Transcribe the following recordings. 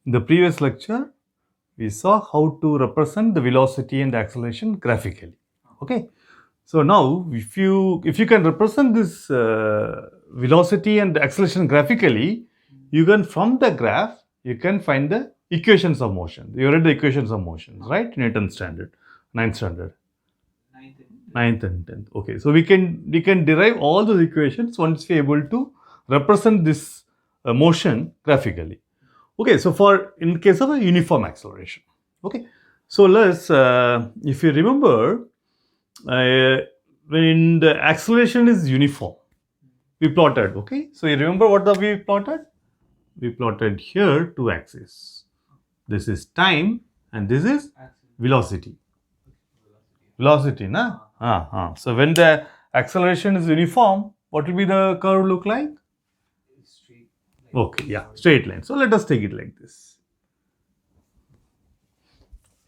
In the previous lecture, we saw how to represent the velocity and acceleration graphically. Okay. So now, if you can represent this velocity and acceleration graphically, you can from the graph you can find the equations of motion. You read the equations of motion, right? In 10th standard, 9th standard, ninth and 10th. Okay, so we can derive all those equations once we are able to represent this motion graphically. Okay, so for in case of a uniform acceleration. Okay, so let's if you remember uh, when the acceleration is uniform, we plotted. Okay, so you remember what we plotted? We plotted here two axes. This is time and this is velocity. Velocity, na? So when the acceleration is uniform, what will be the curve look like? Okay, yeah, straight line. So let us take it like this.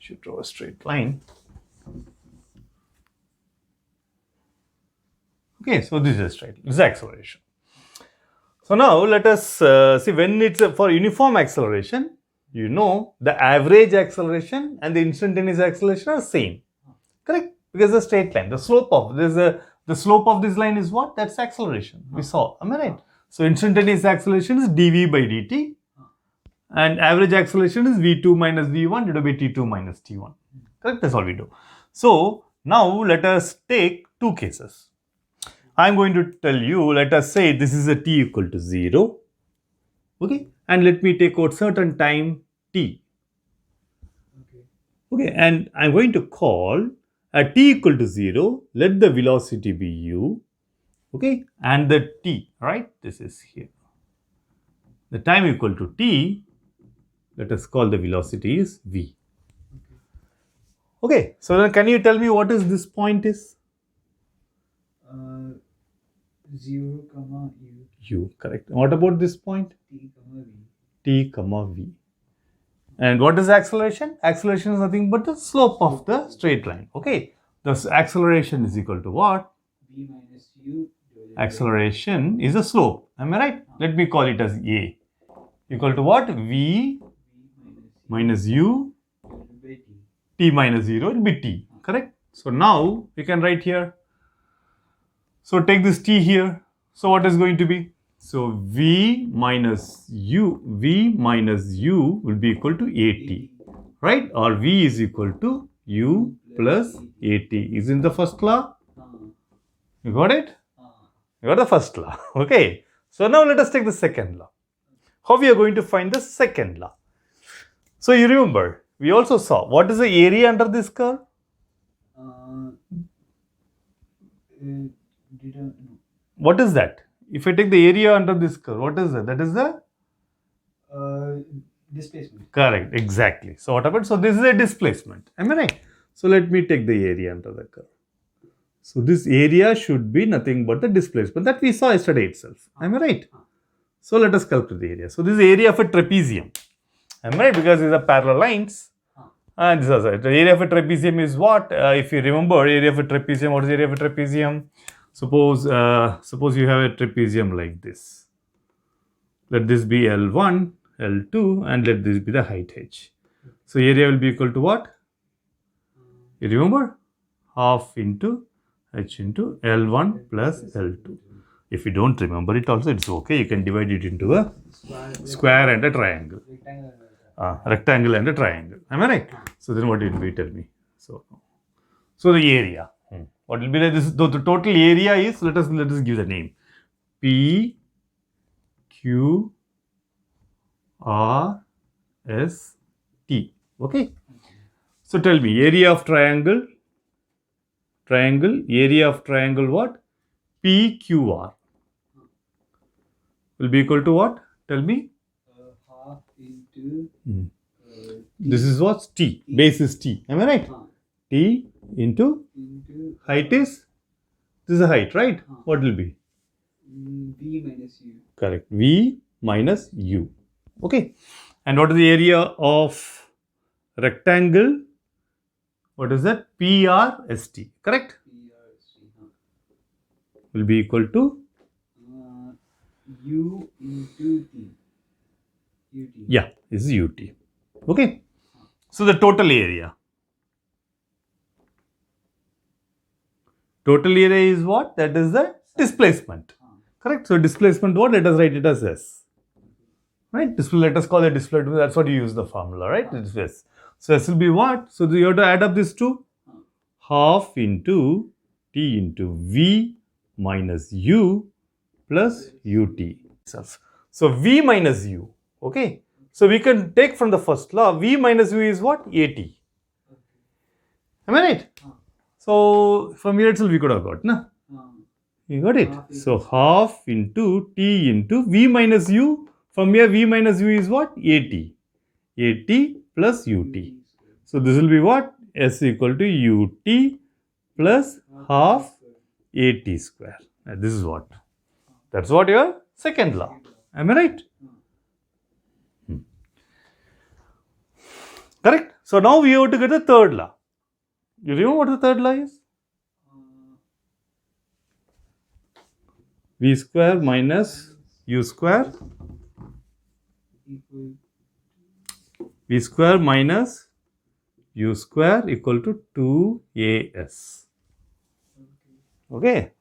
Should draw a straight line. Okay, so this is a straight line. This is acceleration. So now let us see when it's for uniform acceleration, you know the average acceleration and the instantaneous acceleration are same. Correct? Because the straight line, the slope of the slope of this line is what? That's acceleration. We saw. Am I right? So instantaneous acceleration is dv by dt, and average acceleration is v2 minus v1 divided by t2 minus t1. Correct? That's all we do. So now let us take two cases. I'm going to tell you, let us say this is a t equal to 0. Okay, and let me take out certain time t. Okay, and I'm going to call at t equal to 0, let the velocity be u, okay, and the t, right? This is here. The time equal to t, let us call the velocity is v. Okay, so then can you tell me what is this point is? 0, u. U, correct. What about this point? T, v. T, v. And what is acceleration? Acceleration is nothing but the slope of the straight line. Okay, the acceleration is equal to what? V minus u. Acceleration is a slope. Am I right? Let me call it as a. Equal to what? V minus u. T minus 0 will be t. Correct? So now we can write here. So take this t here. So what is going to be? So v minus u will be equal to at, right? Or v is equal to u plus at. Is in the first law? You got it? You got the first law. Okay. So now let us take the second law. How we are going to find the second law? So you remember, we also saw what is the area under this curve? What is that? If I take the area under this curve, what is that? That is the displacement. Correct, exactly. So what happened? So this is a displacement. Am I right? So let me take the area under the curve. So this area should be nothing but the displacement that we saw yesterday itself. Am I right? So let us calculate the area. So this is the area of a trapezium. Am I right? Because these are parallel lines. And this is the area of a trapezium is what? If you remember, area of a trapezium. What is the area of a trapezium? Suppose you have a trapezium like this. Let this be L1, L2, and let this be the height h. So area will be equal to what? You remember? Half into h into L1 plus L2. If you don't remember it also, it's okay. You can divide it into a square and a triangle. Rectangle and a triangle. Am I right? So then what did we tell me? So the area. What will be like this? The total area is, let us give the name. P Q R S T. Okay. So tell me, area of triangle. Area of triangle what? PQR will be equal to what? Tell me. Half into. This is what? T. Base is T. Am I right? T into height is? This is a height, right? What will be? V minus u. Correct. V minus u. Okay. And what is the area of rectangle? What is that? PRST. Correct? Will be equal to u into t. UT. Yeah, this is UT. Okay. So the total area. Total area is what? That is the displacement. Correct. So displacement what? Let us write it as S. Right? Let us call it displacement. That's what you use the formula, right? It's S. So S will be what? So you have to add up these two. Half into T into V minus U plus UT itself. So V minus U. Okay. So we can take from the first law, V minus U is what? AT. Am I right? So from here itself we could have got, na? You got it? So half into T into V minus U. From here V minus U is what? AT. AT plus UT. So this will be what? S equal to UT plus half AT square. And this is what? That's what your second law. Am I right? Correct? So now we have to get the third law. You remember what the third law is? V square minus U square. Equal. V square minus U square equal to 2AS. Okay?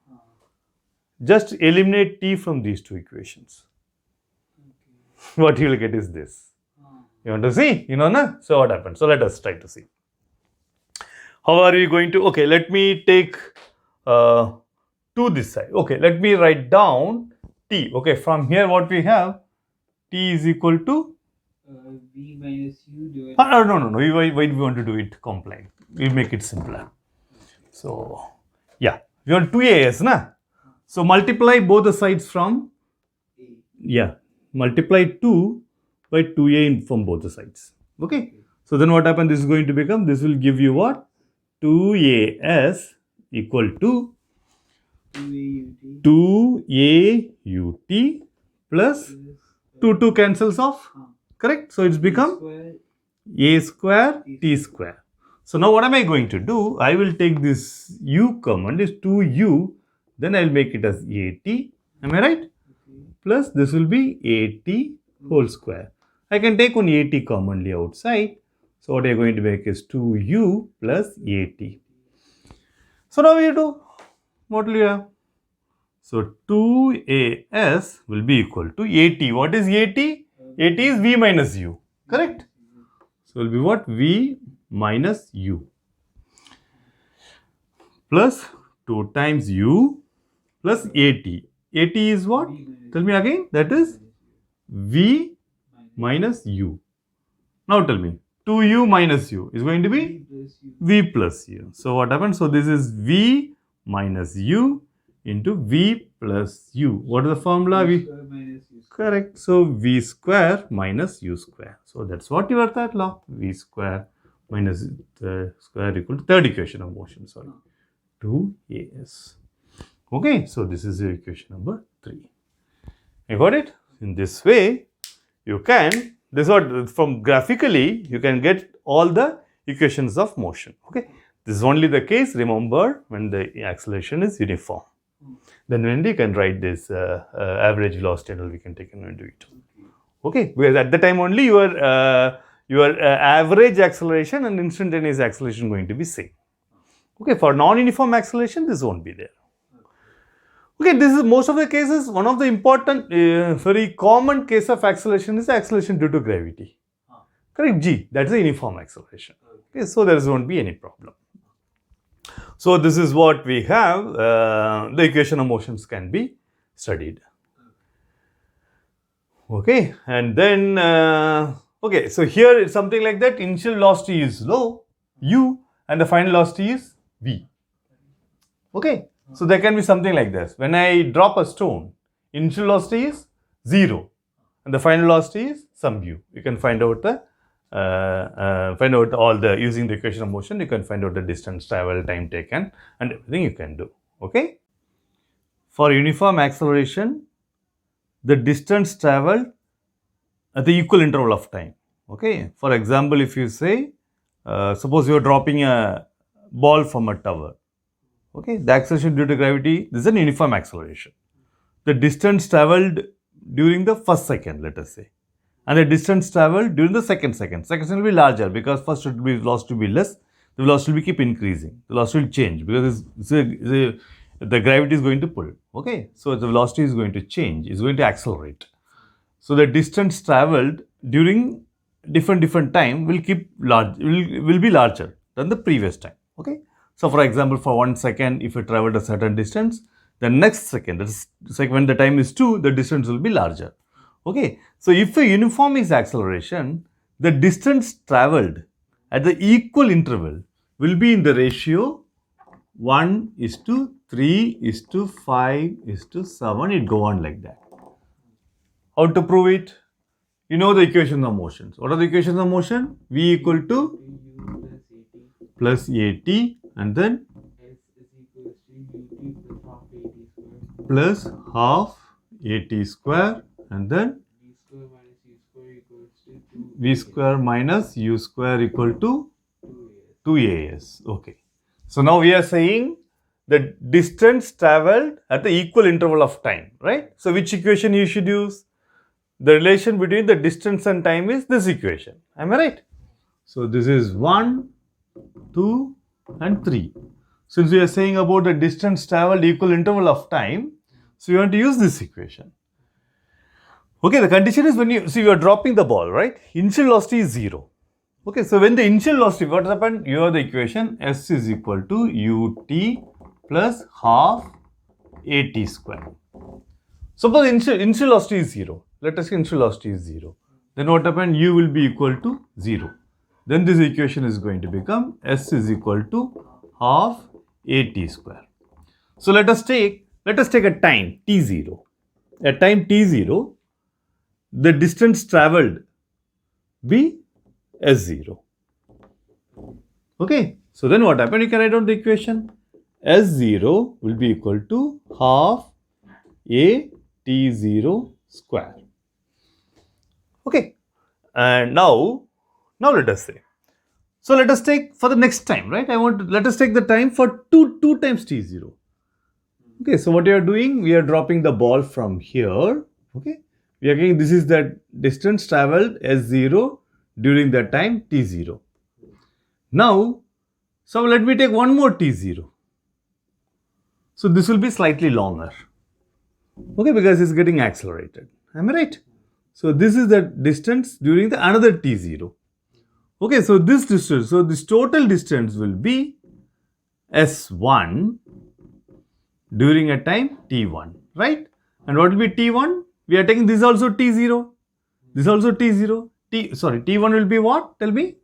Just eliminate T from these two equations. What you will get is this. You want to see? You know, na? So what happened? So let us try to see. How are we going to? Okay, let me take to this side. Okay, let me write down T. Okay, from here what we have? T is equal to? V minus U divided. No. Why we want to do it compliant? We'll make it simpler. So, yeah. We want 2AS, na? So, multiply both the sides from? A. Yeah. Multiply 2 by 2A from both the sides. Okay. So, then what happens? This is going to become, this will give you what? 2AS equal to 2AUT plus 2 cancels off. Correct? So, it's become A square T square. So, now what am I going to do? I will take this U common, this 2U, then I will make it as AT. Am I right? Plus this will be AT whole square. I can take one AT commonly outside. So, what I am going to make is 2U plus AT. So, now we do, what will you have? So, 2AS will be equal to AT. What is AT? AT is V minus U. Correct? So, it will be what? V minus U plus 2 times U plus AT. AT is what? Tell me again. That is V minus U. Now tell me. 2U minus U is going to be V plus U. So, what happens? So, this is V minus U into V plus U. What is the formula? V square minus U square. Correct. So, V square minus U square. So, that's what your third law. V square minus square equal to third equation of motion. Sorry. 2AS. Okay. So, this is the equation number 3. You got it? In this way, you can, this is what, from graphically, you can get all the equations of motion. Okay. This is only the case, remember, when the acceleration is uniform. Then when you can write this average velocity and all, we can take and do it. Okay, because at the time only your average acceleration and instantaneous acceleration going to be same. Okay, for non-uniform acceleration, this won't be there. Okay, this is most of the cases, one of the important, very common case of acceleration is acceleration due to gravity. Correct, G, that is a uniform acceleration. Okay, so there won't be any problem. So, this is what we have, the equation of motions can be studied. Okay, and then, okay, so here it's something like that, initial velocity is low, U, and the final velocity is V. Okay, so there can be something like this. When I drop a stone, initial velocity is 0, and the final velocity is some U. You can find out the all the, using the equation of motion, you can find out the distance traveled, time taken, and everything you can do. Okay. For uniform acceleration, the distance traveled at the equal interval of time. Okay. For example, if you say, suppose you are dropping a ball from a tower. Okay. The acceleration due to gravity, this is an uniform acceleration. The distance traveled during the first second, let us say. and the distance traveled during the second second. Second second will be larger because first it will be velocity will be less, the velocity will keep increasing, the velocity will change because the gravity is going to pull. Okay, so the velocity is going to change, is going to accelerate. So the distance traveled during different time will keep large, will be larger than the previous time. Okay, so for example, for 1 second, if you traveled a certain distance, the next second, that is when the time is 2, the distance will be larger. Okay, so if a uniform is acceleration, the distance traveled at the equal interval will be in the ratio 1:3:5:7. It go on like that. How to prove it? You know the equations of motions. What are the equations of motion? V equal to U plus plus AT AT and then S is equals to UT plus plus half AT square. half AT square and then V square minus U square equals to V square minus U square equal to 2AS. 2AS. Okay. So now we are saying the distance traveled at the equal interval of time, right? So which equation you should use? The relation between the distance and time is this equation. Am I right? So this is 1, 2 and 3. Since we are saying about the distance traveled equal interval of time, so you want to use this equation. Okay, the condition is when you see you are dropping the ball, right? Initial velocity is 0. Okay, so when the initial velocity, what happened? You have the equation S is equal to UT plus half AT square. Suppose initial velocity is 0. Let us say initial velocity is 0. Then what happened? U will be equal to 0. Then this equation is going to become S is equal to half AT square. So let us take a time t0. At time t0, the distance traveled be S0. Okay, so then what happened? You can write down the equation. S0 will be equal to half A T0 square. Okay, and now let us say. So let us take for the next time, right? Let us take the time for 2 times T0. Okay, so what you are doing, we are dropping the ball from here. Okay, we are getting this is the distance traveled S0 during the time T0. Now, so let me take one more T0. So this will be slightly longer. Okay, because it's getting accelerated. Am I right? So this is the distance during the another T0. Okay, so this distance, so this total distance will be S1 during a time T1, right? And what will be T1? We are taking this also T0. This also T0. T1 will be what? Tell me.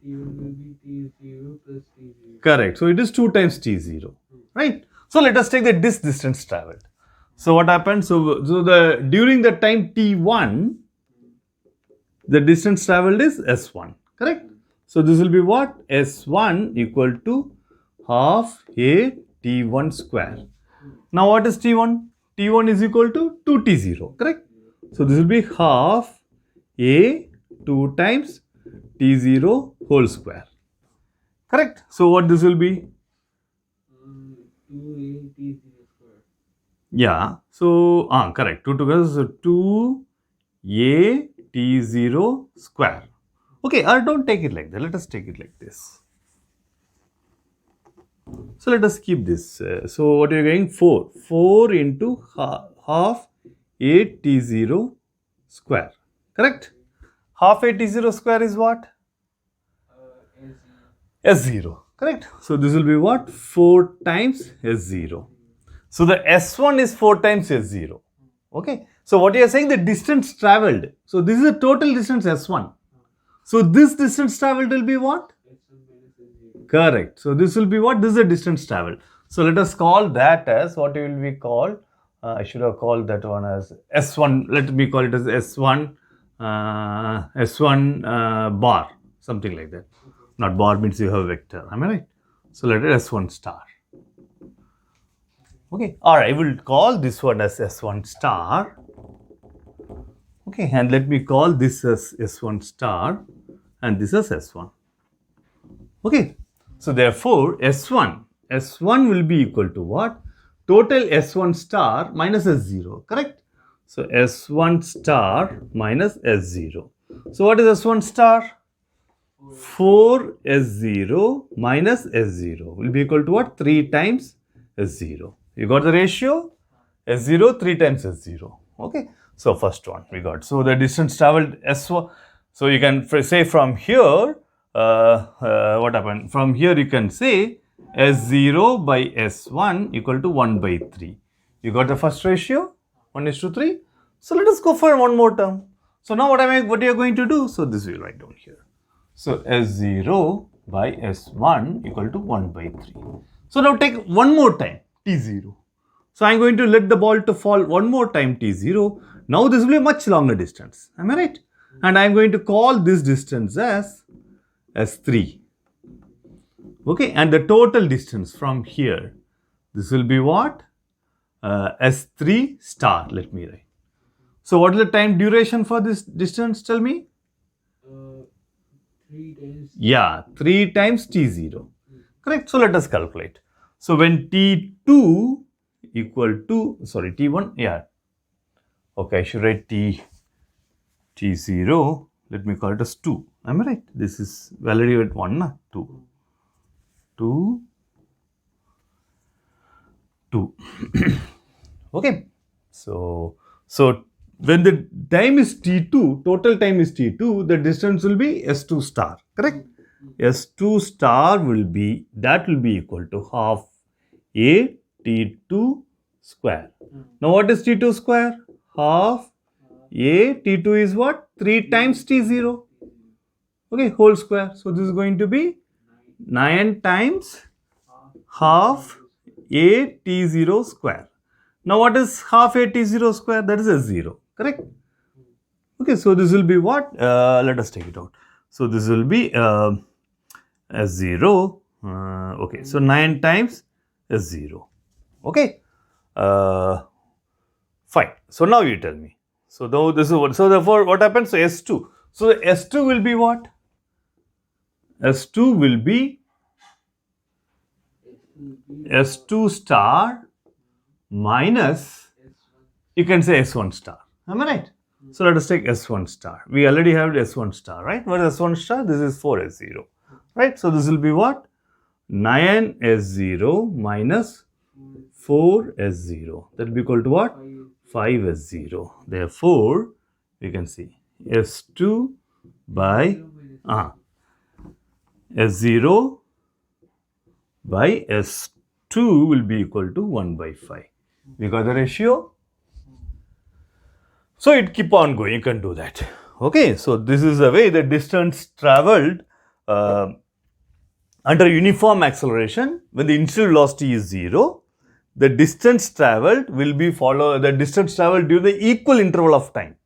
T1 will be T0 plus T0. Correct. So it is 2 times T0, right? So let us take this distance traveled. So what happened? So during the time T1, the distance traveled is S1, correct? So this will be what? S1 equal to half A T1 square. Now what is T1? T1 is equal to 2T0, correct? So this will be half A 2 times T0 whole square. Correct? So what this will be? 2A T0 square. Yeah. So, correct. 2 together, so 2A T0 square. Okay, or don't take it like that. Let us take it like this. So let us keep this. So what are you getting? 4. 4 into half A T0 square. Correct? Half A T0 square is what? S0. Correct? So this will be what? 4 times S0. So the S1 is 4 times S0. Okay? So what you are saying, the distance traveled. So this is the total distance S1. So this distance traveled will be what? S1 minus S0. Correct. So this will be what? This is the distance traveled. So let us call that as what will be called. I should have called that one as S1. Let me call it as S1. S1 bar, something like that. Not bar means you have a vector. Am I right? So let it S1 star. Okay. Or I will call this one as S1 star. Okay. And let me call this as S1 star and this as S1. Okay. So therefore S1 will be equal to what? Total S1 star minus S0. Correct? So S1 star minus S0. So what is S1 star? 4S0 minus S0 will be equal to what? 3 times S0. You got the ratio? S0 3 times S0. Okay. So first one we got. So the distance traveled S1. So you can say from here, what happened? From here you can say S0 by S1 equal to 1 by 3. You got the first ratio? 1:3. So let us go for one more term. So now what you are going to do? So this we will write down here. So S0 by S1 equal to 1 by 3. So now take one more time T0. So I am going to let the ball to fall one more time T0. Now this will be a much longer distance. Am I right? And I am going to call this distance as S3. Okay, and the total distance from here, this will be what? S3 star. Let me write. So what is the time duration for this distance? Tell me. 3 times. Yeah, 3 times T0. Correct. So let us calculate. So when T2 equal to, sorry, T1, yeah. Okay, I should write T0. Let me call it as 2. Am I right? This is validity at 1, na? 2. 2. Okay. So when the time is T2, total time is T2, the distance will be S2 star. Correct? S2 star will be equal to half A T2 square. Now what is T2 square? Half A T2 is what? 3 times T0. Okay, whole square. So this is going to be 9 times half A T0 square. Now what is half A T0 square? That is S0. Correct? Okay, so this will be what? Let us take it out. So this will be S0. Okay, so 9 times S0. Okay. Fine. So now you tell me. So though this is what. So therefore, what happens? So S2. So the S2 will be what? S2 will be S2 star minus, you can say S1 star. Am I right? So let us take S1 star. We already have S1 star, right? What is S1 star? This is 4S0. Right? So this will be what? 9S0 minus 4S0. That will be equal to what? 5S0. Therefore, we can see S2 by S0 by S2 will be equal to 1 by 5. We got the ratio. So it keep on going, you can do that. Okay, so this is the way the distance traveled under uniform acceleration. When the initial velocity is 0, the distance traveled will be the distance traveled during the equal interval of time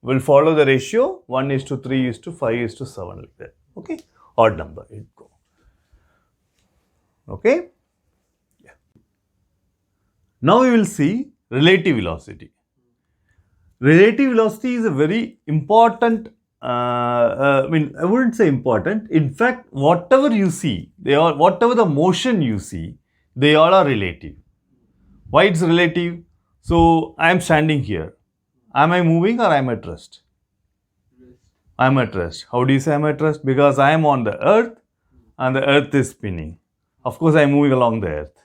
will follow the ratio 1:3:5:7 like that. Okay, odd number it go. Okay. Yeah. Now we will see relative velocity. Relative velocity is a very important, I wouldn't say important. In fact, whatever you see, whatever the motion you see, they all are relative. Why it's relative? So I am standing here. Am I moving or I am at rest? I am at rest. How do you say I am at rest? Because I am on the earth and the earth is spinning. Of course, I am moving along the earth.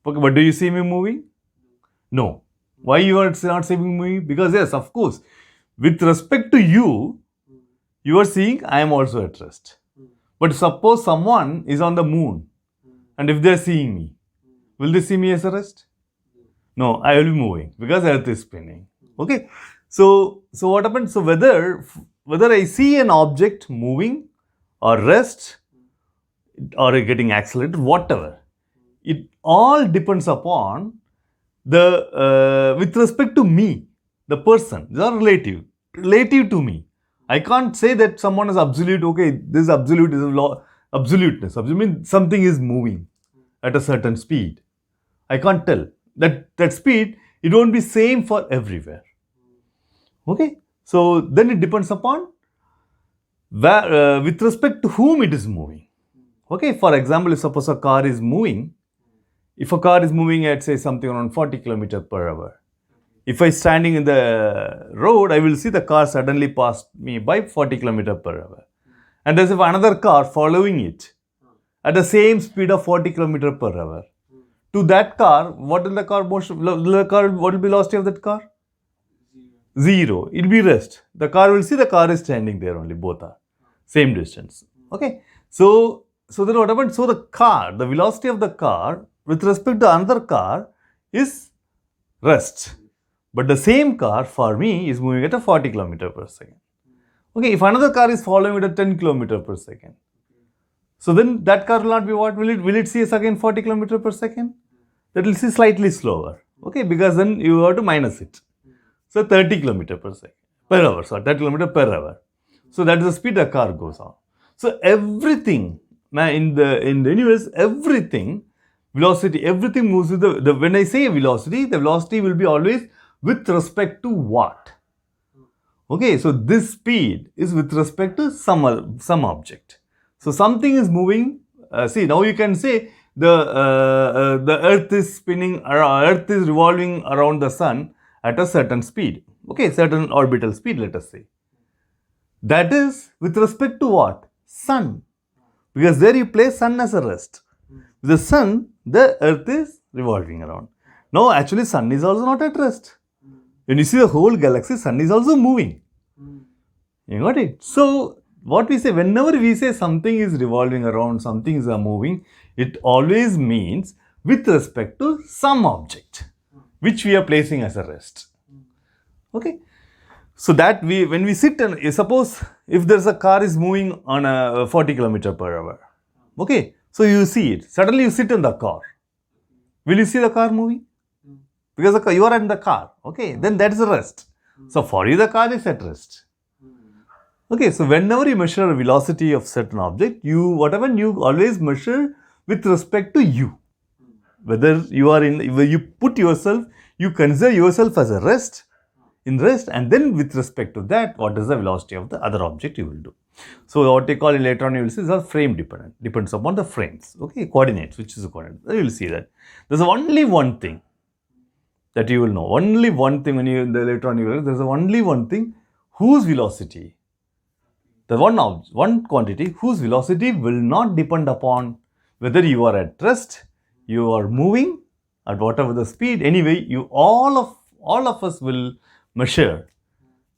Okay, but do you see me moving? No. Why you are not seeing me? Because yes, of course, with respect to you, you are seeing I am also at rest. But suppose someone is on the moon and if they are seeing me, will they see me as a rest? No, I will be moving because earth is spinning. Okay. So what happens? So whether I see an object moving or rest or getting accelerated, whatever, it all depends upon with respect to me, the person. These are relative to me. I can't say that someone is absolute. Okay, this absolute is a law. Absoluteness. Absolute means something is moving at a certain speed. I can't tell that speed. It won't be same for everywhere. Okay, so then it depends upon with respect to whom it is moving. Okay, for example, if suppose a car is moving, if a car is moving at say something around 40 km per hour, If I standing in the road, I will see the car suddenly passed me by 40 km per hour. And there's another car following it at the same speed of 40 km per hour. To that car, what will the car motion, what will be velocity of that car? Zero. It will be rest. The car will see the car is standing there only, both are same distance. Okay. So then what happened? So the car, the velocity of the car with respect to another car is rest. But the same car for me is moving at a 40 km per second. Okay, if another car is following at a 10 km per second, so then that car will not be what? Will it see us again 40 km per second? That will see slightly slower. Okay, because then you have to minus it. So 30 km per second, per hour, sorry, 30 km per hour. So that is the speed the car goes on. So everything in the universe, everything, velocity, everything moves with the when I say velocity, the velocity will be always with respect to what? Okay, so this speed is with respect to some object. So something is moving. See, now you can say the Earth is spinning, Earth is revolving around the Sun at a certain speed. Okay, certain orbital speed, let us say. That is with respect to what? Sun. Because there you place Sun as a rest. The Sun, the Earth is revolving around. Now, actually, Sun is also not at rest. When you see the whole galaxy, Sun is also moving. You got it? So, what we say, whenever we say something is revolving around, something is moving, it always means with respect to some object, which we are placing as a rest. Okay? So that when we sit and suppose if there's a car is moving on a 40 km per hour. Okay? So you see it. Suddenly you sit in the car. Will you see the car moving? Because you are in the car. Okay? Then that is a rest. So for you the car is at rest. Okay, so whenever you measure a velocity of certain object, you always measure with respect to you. Whether you are you put yourself, you consider yourself as a rest, in rest, and then with respect to that, what is the velocity of the other object you will do. So what they call in later on, you will see is frame dependent, depends upon the frames. Okay, coordinates, which is a coordinate. You will see that. There's only one thing that you will know. Only one thing when you later on you will. There's only one thing whose velocity. The one quantity whose velocity will not depend upon whether you are at rest, you are moving at whatever the speed. Anyway, all of us will measure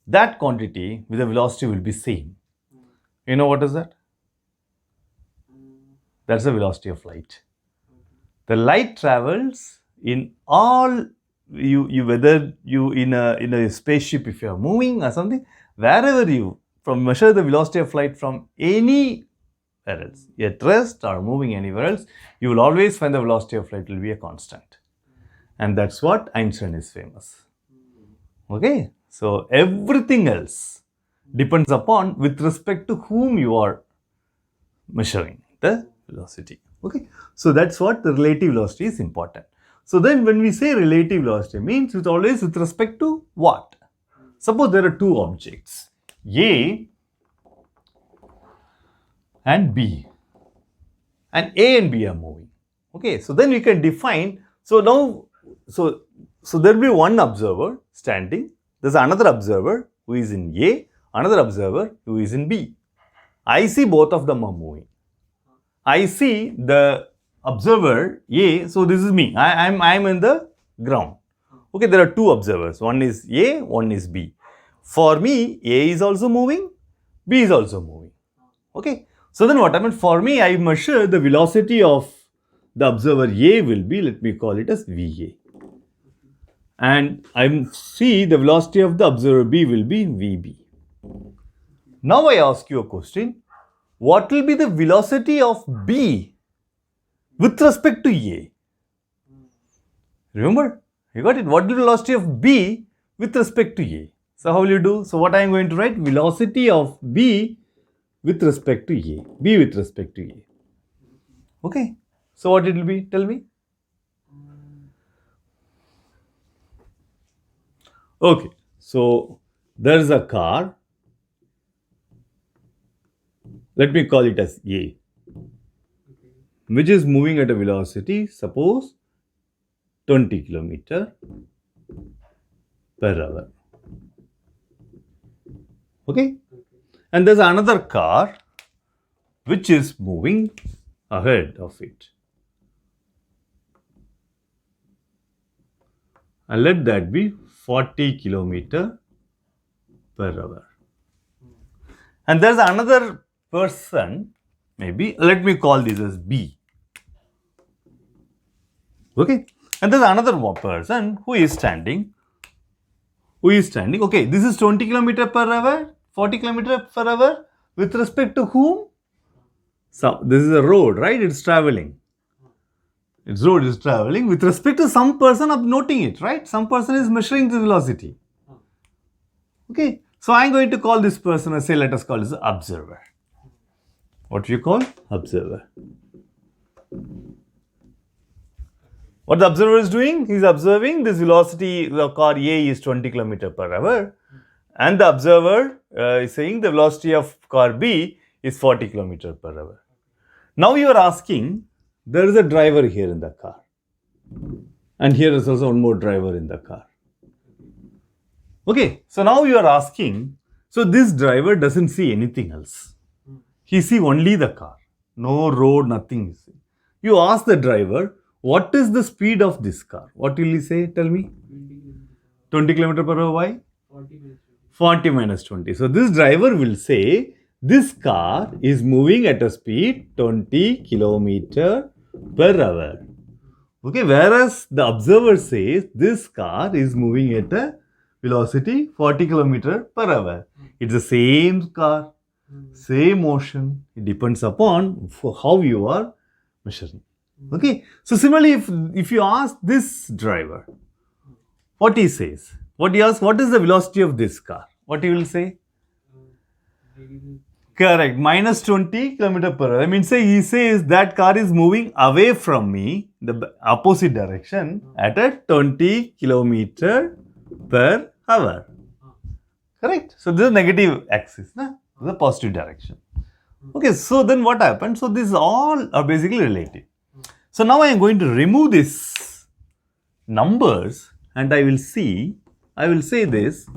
that quantity with the velocity will be same. You know what is that? That's the velocity of light. The light travels in all whether you in a spaceship, if you are moving or something, wherever you measure the velocity of light from anywhere else, at rest or moving anywhere else, you will always find the velocity of light will be a constant. And that's what Einstein is famous. Okay, so everything else depends upon with respect to whom you are measuring the velocity. Okay, so that's what the relative velocity is important. So then when we say relative velocity means it's always with respect to what? Suppose there are two objects, A and B, and A and B are moving. Okay, so then we can define, so now, so there will be one observer standing, there's another observer who is in A, another observer who is in B. I see both of them are moving. I see the observer A, so this is me, I'm in the ground. Okay, there are two observers, one is A, one is B. For me, A is also moving, B is also moving. Okay, so then what happens for me, I measure the velocity of the observer A will be, let me call it as VA. And I see the velocity of the observer B will be VB. Now I ask you a question, what will be the velocity of B with respect to A? Remember, you got it. What is the velocity of B with respect to A? So how will you do? So what I am going to write, velocity of B with respect to A. B with respect to A. Okay. So what it will be? Tell me. Okay. So there is a car. Let me call it as A, which is moving at a velocity, suppose 20 km per hour. Okay? And there's another car which is moving ahead of it. And let that be 40 kilometer per hour. And there's another person, maybe, let me call this as B. Okay? And there's another person who is standing. Okay, this is 20 kilometer per hour, 40 kilometer per hour. With respect to whom? So, this is a road, right? It's traveling. Its road is traveling with respect to some person of noting it, right? Some person is measuring the velocity. Okay, so I'm going to call this person, say, let us call this observer. What do you call? Observer. What the observer is doing? He is observing this velocity, the car A is 20 km per hour, and the observer is saying the velocity of car B is 40 km per hour. Now you are asking, there is a driver here in the car, and here is also one more driver in the car. Okay, so now you are asking, so this driver doesn't see anything else. He sees only the car, no road, nothing. You ask the driver, what is the speed of this car? What will he say? Tell me. 20 km per hour. Why? 40 minus 20. So this driver will say, this car is moving at a speed 20 km per hour. Okay, whereas the observer says, this car is moving at a velocity 40 km per hour. It's the same car, same motion. It depends upon how you are measuring. Okay, so similarly, if you ask this driver, what he says, what he asks, what is the velocity of this car? What he will say? Correct, minus 20 km per hour. I mean, say he says that car is moving away from me, the opposite direction, at a 20 km per hour. Correct? So this is negative axis, na? This is the positive direction. Okay, so then what happened? So these all are basically relative. So now I am going to remove these numbers and I will say this.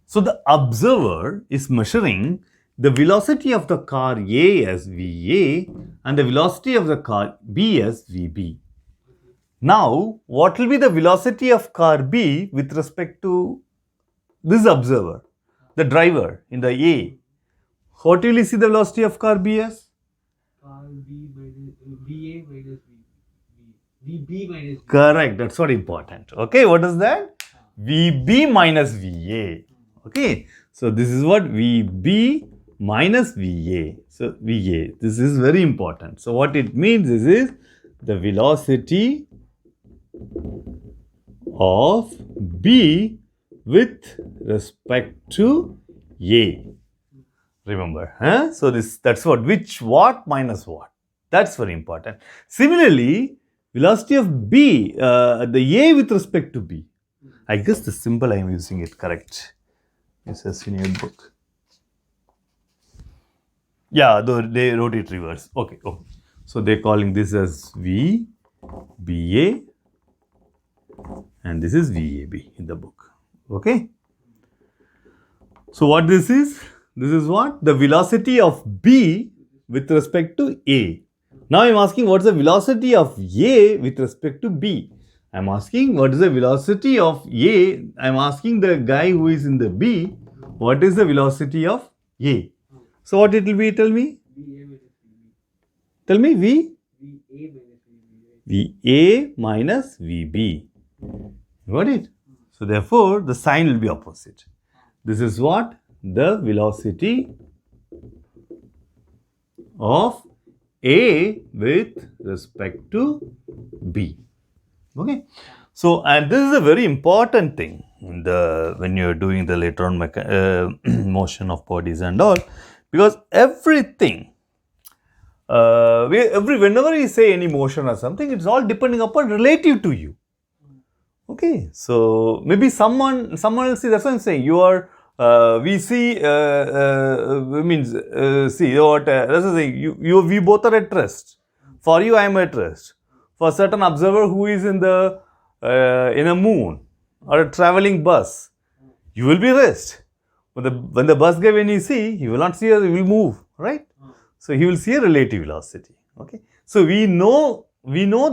So the observer is measuring the velocity of the car A as VA and the velocity of the car B as VB. Now, what will be the velocity of car B with respect to this observer, the driver in the A? What will you see the velocity of car B as? Car B minus VA minus VB minus VA. Correct, that's what important. Okay, what is that? VB minus VA. Okay, so this is what VB minus VA. So VA, this is very important. So what it means is the velocity of B with respect to A. Remember, huh? So that's what minus what. That's very important. Similarly, velocity of B, the A with respect to B. I guess the symbol I am using it correct. It says in your book. Yeah, though they wrote it reverse. Okay. So they're calling this as V, BA, and this is VAB in the book. Okay. So what this is? This is what? The velocity of B with respect to A. Now I am asking what is the velocity of A with respect to B. I am asking what is the velocity of A. I am asking the guy who is in the B, what is the velocity of A. So what it will be? Tell me. VA minus VB. Tell me V. VA minus VB. VA minus VB. Got it? So therefore the sign will be opposite. This is what? The velocity of A with respect to B. Okay. So, and this is a very important thing when you are doing the later on motion of bodies and all, because everything, whenever you say any motion or something, it's all depending upon relative to you. Okay. So maybe someone else see, that's what I'm saying. You are we see means see what that's the thing. We both are at rest. For you, I am at rest. For certain observer who is in the in a moon or a traveling bus, you will be rest. But when the bus guy, when you see, he will not see, he will move, right? So he will see a relative velocity. Okay. So we know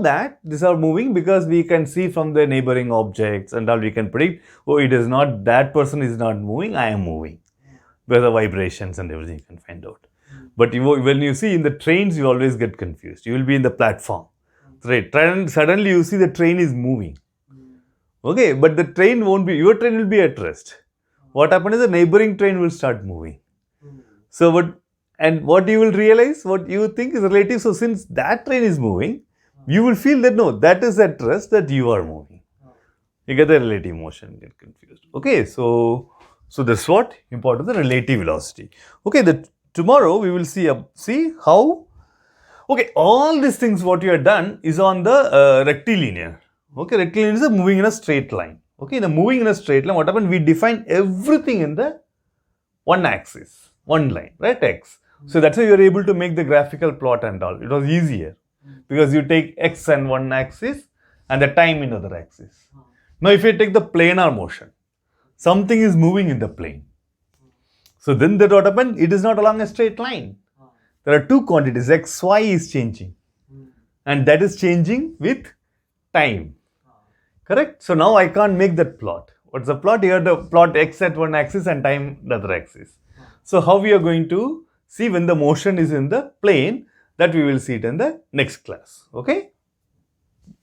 that these are moving because we can see from the neighboring objects and all. We can predict, oh, it is not, that person is not moving, I am moving. Where the vibrations and everything you can find out. But when you see in the trains, you always get confused. You will be in the platform, right? Suddenly you see the train is moving. Okay, but the train won't be, your train will be at rest. What happens is the neighboring train will start moving. So what you will realize, what you think is relative. So since that train is moving, you will feel that no, that is at rest, that you are moving. You get the relative motion, get confused. Okay, so that's what important, the relative velocity. Okay, tomorrow we will see how. Okay, all these things what you have done is on the rectilinear. Okay, rectilinear is moving in a straight line. Okay, the moving in a straight line, what happened? We define everything in the one axis, one line, right? X. So that's why you are able to make the graphical plot and all. It was easier because you take x and one axis and the time in other axis. Now, if you take the planar motion, something is moving in the plane. So then that what happened? It is not along a straight line. There are two quantities. X, Y is changing, and that is changing with time. Correct? So now I can't make that plot. What's the plot? Here the plot x at one axis and time the other axis. So how we are going to see when the motion is in the plane, that we will see it in the next class. Okay?